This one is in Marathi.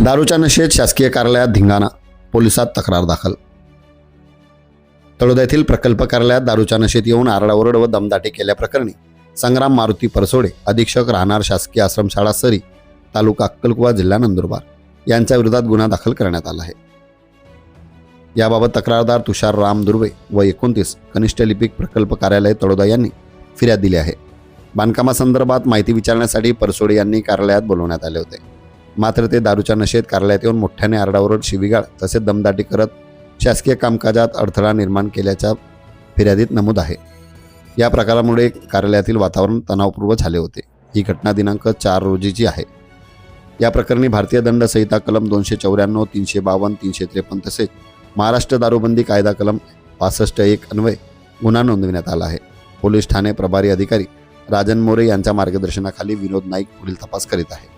दारूच्या नशेत शासकीय कार्यालयात धिंगाणा, पोलिसात तक्रार दाखल। तळोदा येथील प्रकल्प कार्यालयात दारूच्या नशेत येऊन आरडाओरड व दमदाटी केल्याप्रकरणी संग्राम मारुती परसोडे, अधीक्षक राहणार शासकीय आश्रमशाळा सरी, तालुका अक्कलकुवा, जिल्हा नंदुरबार यांच्या विरोधात गुन्हा दाखल करण्यात आला आहे। याबाबत तक्रारदार तुषार राम दुर्वे व 29 कनिष्ठ लिपिक प्रकल्प कार्यालय तळोदा यांनी फिर्याद दिली आहे। बांधकामासंदर्भात माहिती विचारण्यासाठी परसोडे यांनी कार्यालयात बोलवण्यात आले होते, मात्र ते दारूच्या नशेत कार्यालयात येऊन मोठ्याने आरडाओरड, शिवीगाळ तसेच दमदाटी करत शासकीय कामकाजात अडथळा निर्माण केल्याच्या फिर्यादीत नमूद आहे। या प्रकारामुळे कार्यालयातील वातावरण तणावपूर्ण झाले होते। ही घटना दिनांक 4 रोजीची आहे। या प्रकरणी भारतीय दंड संहिता कलम 294, 352, 353 तसेच महाराष्ट्र दारूबंदी कायदा कलम 65(1) अन्वये गुन्हा नोंदविण्यात आला आहे। पोलीस ठाणे प्रभारी अधिकारी राजन मोरे यांच्या मार्गदर्शनाखाली विनोद नाईक पुढील तपास करीत आहे।